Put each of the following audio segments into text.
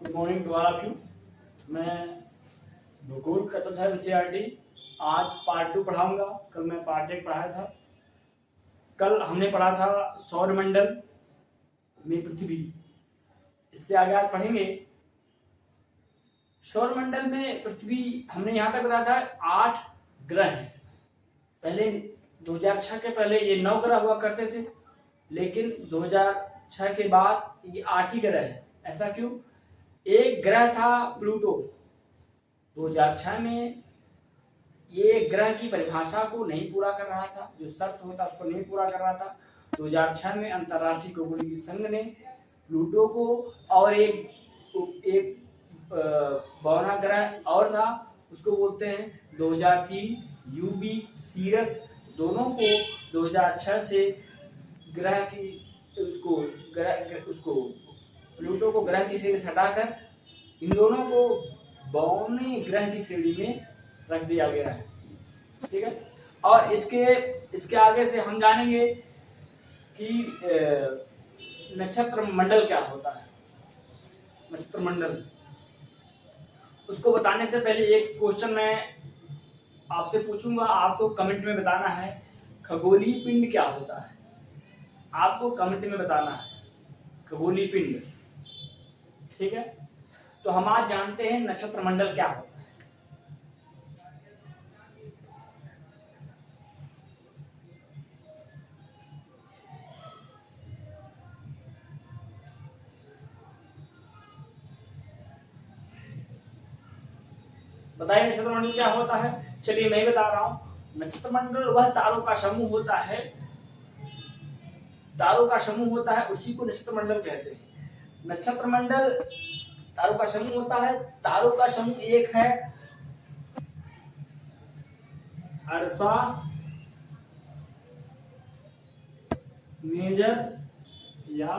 Good morning to all of you. मैं भूगोल कक्षा साहब CRT आज पार्ट 2 पढ़ाऊंगा। कल मैं पार्ट 1 पढ़ाया था। कल हमने पढ़ा था सौरमंडल में पृथ्वी। इससे आगे आज पढ़ेंगे सौरमंडल में पृथ्वी। हमने यहाँ तक बताया था 8 ग्रह हैं। पहले 2006 के पहले ये 9 ग्रह हुआ करते थे, लेकिन 2006 के बाद ये 8 ही ग्रह है। ऐसा क्यों? एक ग्रह था प्लूटो। 2006 में ये ग्रह की परिभाषा को नहीं पूरा कर रहा था, जो शर्त होता उसको नहीं पूरा कर रहा था। 2006 में अंतर्राष्ट्रीय खगोलीय संघ ने प्लूटो को और एक बौना ग्रह और था, उसको बोलते हैं 2003 यूबी सीरस, दोनों को 2006 से ग्रह की उसको प्लूटो को ग्रह की श्रेणी से हटाकर इन दोनों को बौने ग्रह की श्रेणी में रख दिया गया है। ठीक है। और इसके आगे से हम जानेंगे कि नक्षत्र मंडल क्या होता है। नक्षत्र मंडल, उसको बताने से पहले एक क्वेश्चन मैं आपसे पूछूंगा, आपको कमेंट में बताना है खगोलीय पिंड क्या होता है। आपको कमेंट में बताना है खगोलीय पिंड। ठीक है। तो हम आज जानते हैं नक्षत्र मंडल क्या होता है। बताइए नक्षत्र मंडल क्या होता है। चलिए मैं बता रहा हूं। नक्षत्र मंडल वह तारों का समूह होता है, तारों का समूह होता है, उसी को नक्षत्र मंडल कहते हैं। नक्षत्र मंडल तारों का समूह होता है। तारों का समूह एक है अर्सा, मेजर या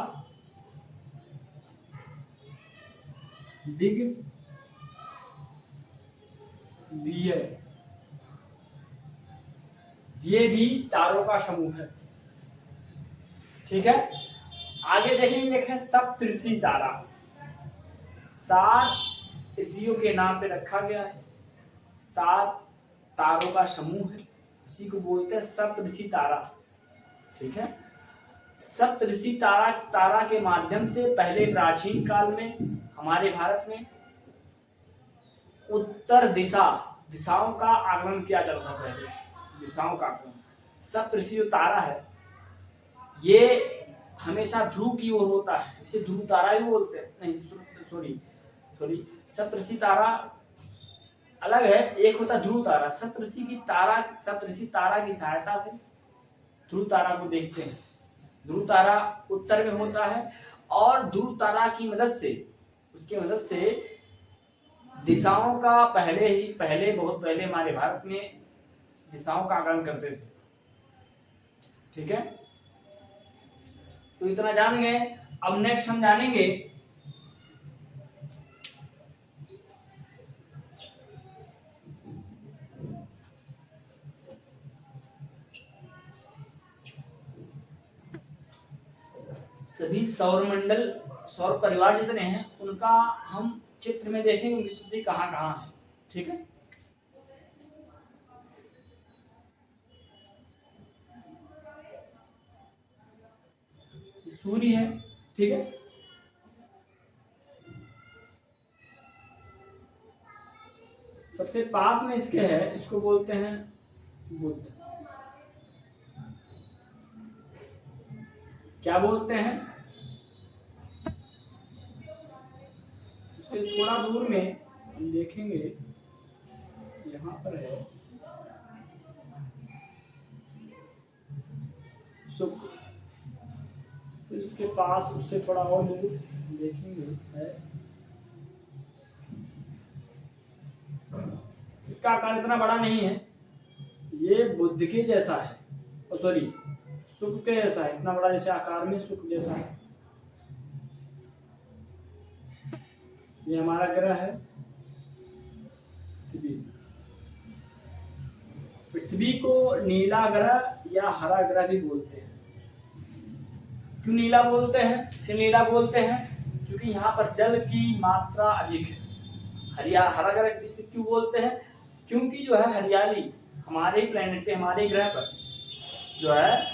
बिग बियर, ये भी तारों का समूह है। ठीक है। आगे देखें सप्तऋषि तारा। 7 ऋषियों के नाम पे रखा गया है। 7 तारों का समूह है, उसी को बोलते हैं सप्तऋषि तारा। ठीक है। सप्तऋषि तारा के माध्यम से पहले प्राचीन काल में हमारे भारत में उत्तर दिशाओं का आगमन किया जाता था। पहले दिशाओं का आगमन। सप्तऋषि जो तारा है ये हमेशा ध्रुव की ओर होता है, इसे ध्रुव तारा ही बोलते हैं। नहीं सॉरी सप्तऋषि तारा अलग है, एक होता ध्रुव तारा। सप्तऋषि तारा की सहायता से ध्रुव तारा को देखते हैं। ध्रुव तारा उत्तर में होता है और ध्रुव तारा की मदद से, उसकी मदद से दिशाओं का बहुत पहले हमारे भारत में दिशाओं का आकलन करते थे। ठीक है। तो इतना जान गए। अब नेक्स्ट हम जानेंगे सभी सौर परिवार जितने हैं उनका हम चित्र में देखेंगे, उनकी स्थिति कहाँ कहाँ है। ठीक है। सूर्य है। ठीक है। सबसे पास में इसके है, इसको बोलते हैं बुध। क्या बोलते हैं? इससे थोड़ा दूर में हम देखेंगे, यहाँ पर है शुक्र। तो इसके पास उससे थोड़ा और दूर देखेंगे है, इसका आकार इतना बड़ा नहीं है, ये बुध के जैसा है, सॉरी शुक्र के जैसा है, इतना बड़ा जैसे आकार में शुक्र जैसा है। ये हमारा ग्रह है पृथ्वी। पृथ्वी को नीला ग्रह या हरा ग्रह भी बोलते हैं। क्यों नीला बोलते हैं? इसे नीला बोलते हैं क्योंकि यहाँ पर जल की मात्रा अधिक है। हरा ग्रह इसे क्यों बोलते हैं? क्योंकि जो है हरियाली हमारे प्लेनेट पे, हमारे ग्रह पर जो है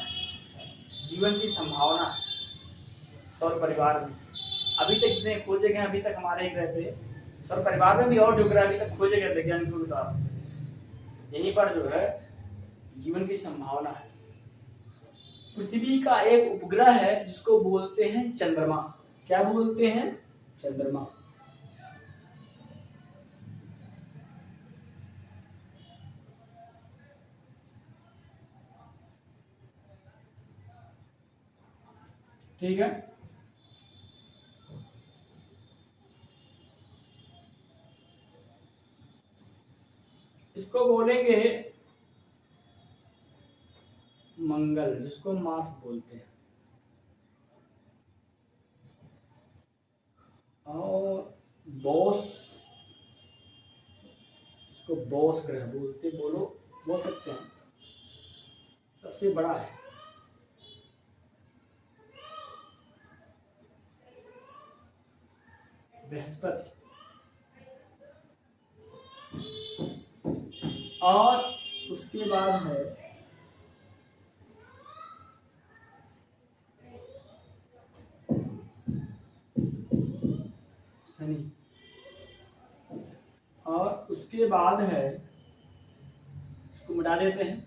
जीवन की संभावना है सौर परिवार में। अभी तक जितने खोजे गए अभी तक हमारे ग्रह पे, सौर परिवार में भी और जो ग्रह अभी तक खोजे गए वैज्ञानिकों के द्वारा, यहीं पर जो है जीवन की संभावना है। पृथ्वी का एक उपग्रह है जिसको बोलते हैं चंद्रमा। क्या बोलते हैं? चंद्रमा। ठीक है, इसको बोलेंगे मंगल, जिसको मार्स बोलते हैं। और बॉस, इसको बॉस ग्रह बोलते, बोल सकते हैं, सबसे बड़ा है। बृहस्पति। और उसके बाद है शनि। और उसके बाद है, इसको मिटा देते हैं,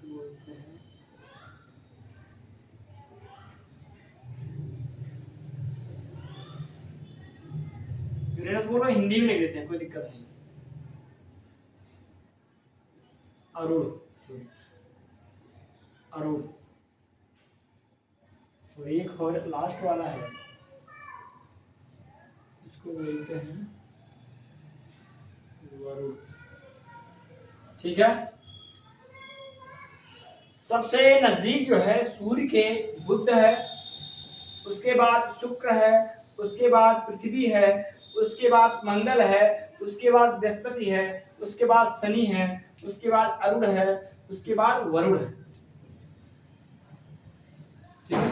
बोलते हैं बोलो, हिंदी में लिख देते हैं, कोई दिक्कत नहीं। अरुण, अरुण। और एक और लास्ट वाला है, इसको बोलते हैं वरुण। ठीक है, सबसे नजदीक जो है सूर्य के बुध है, उसके बाद शुक्र है, उसके बाद पृथ्वी है, उसके बाद मंगल है, उसके बाद बृहस्पति है, उसके बाद शनि है, उसके बाद अरुण है, उसके बाद वरुण है। ठीक है,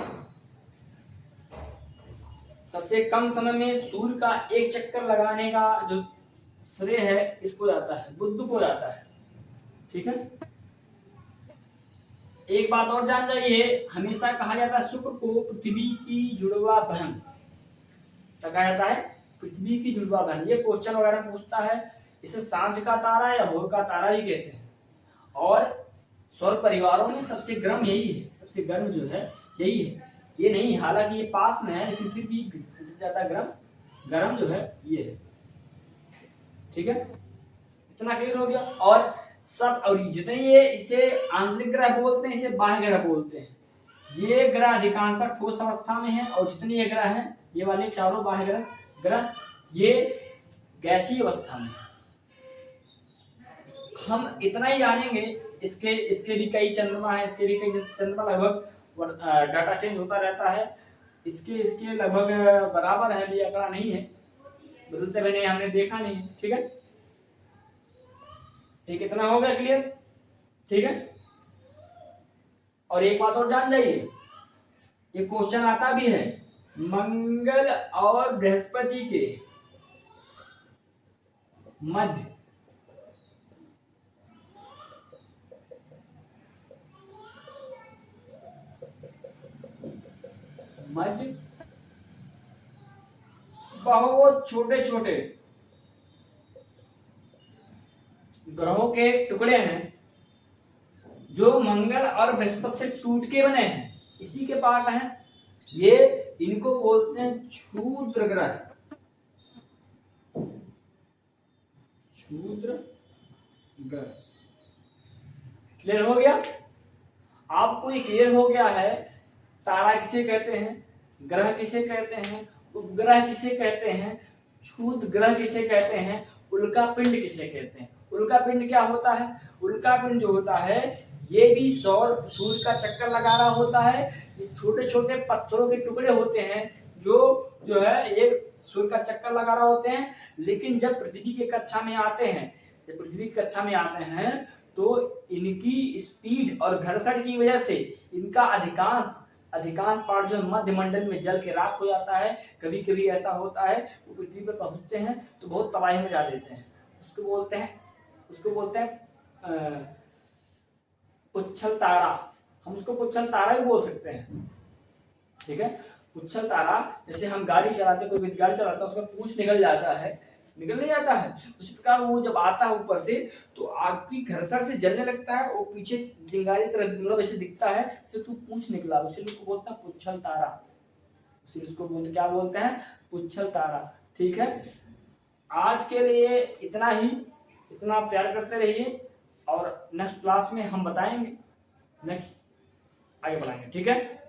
सबसे कम समय में सूर्य का एक चक्कर लगाने का जो श्रेय है इसको जाता है, बुध को जाता है। ठीक है, एक बात और जान जाइए, हमेशा कहा जाता है शुक्र को पृथ्वी की जुड़वा बहन। क्या कहा जाता है? पृथ्वी की जुड़वा बहन। ये क्वेश्चन वगैरह पूछता है, इसे सांझ का तारा या भोर का तारा ही कहते हैं। और सौर परिवारों में सबसे गर्म यही है, सबसे गर्म जो है यही है। ये नहीं, हालांकि ये पास में है लेकिन फिर भी ज्यादा गर्म जो है ये है। ठीक है, इतना क्लियर हो गया। और सब, और जितने ये इसे आंतरिक ग्रह बोलते हैं, इसे बाह्य ग्रह बोलते हैं। ये ग्रह अधिकांशतः ठोस अवस्था में है, और जितने ये ग्रह हैं, ये वाले चारों बाह्य ग्रह ये गैसीय अवस्था में है। हम इतना ही जानेंगे, इसके भी कई चंद्रमा है, इसके भी कई चंद्रमा, लगभग डाटा चेंज होता रहता है। इसके लगभग बराबर है, ये आंकड़ा नहीं है, बदलते हुए नहीं, हमने देखा नहीं। ठीक है, ठीक, इतना हो गया क्लियर? ठीक है, और एक बात और जान जाइए, ये क्वेश्चन आता भी है, मंगल और बृहस्पति के मध्य बहुत छोटे छोटे ग्रहों के टुकड़े हैं जो मंगल और बृहस्पति से टूट के बने हैं, इसी के पार्ट हैं ये। इनको बोलते हैं क्षुद्र ग्रह। क्षुद्र ग्रह। क्लियर हो गया? आपको ये क्लियर हो गया है, तारा किसे कहते हैं, ग्रह किसे कहते हैं, उपग्रह किसे कहते हैं, क्षुद्र ग्रह किसे कहते हैं, उल्का पिंड किसे कहते हैं। उल्का पिंड क्या होता है? उल्का पिंड जो होता है ये भी सूर्य का चक्कर लगा रहा होता है, ये छोटे छोटे पत्थरों के टुकड़े होते हैं जो है ये सूर्य का चक्कर लगा रहे होते हैं। लेकिन जब पृथ्वी की कक्षा में आते हैं, जब पृथ्वी की कक्षा में आते हैं तो इनकी स्पीड और घर्षण की वजह से इनका अधिकांश पार्ट जो मध्य मंडल में जल के राख हो जाता है। कभी कभी ऐसा होता है वो पृथ्वी पर पहुंचते हैं तो बहुत तबाही मचा देते हैं। उसको बोलते हैं उच्छल तारा। हम उसको उच्छल तारा ही बोल सकते हैं, ठीक है। उच्छल तारा, जैसे हम गाड़ी चलाते, कोई भी गाड़ी चलाता है उसका पूंछ निकल जाता है, निकल नहीं जाता है, उसी प्रकार वो जब आता है ऊपर से तो आग की घर्षण से जलने लगता है, वो पीछे चिंगारी तरह मतलब ऐसे दिखता है जैसे तू पूंछ निकला, उसी को बोलता है पुच्छल तारा। उसको बोलते क्या बोलते हैं? पुच्छल तारा। ठीक है, आज के लिए इतना ही। इतना आप प्यार करते रहिए और नेक्स्ट क्लास में हम बताएंगे, नेक्स्ट आगे बढ़ाएंगे, ठीक है।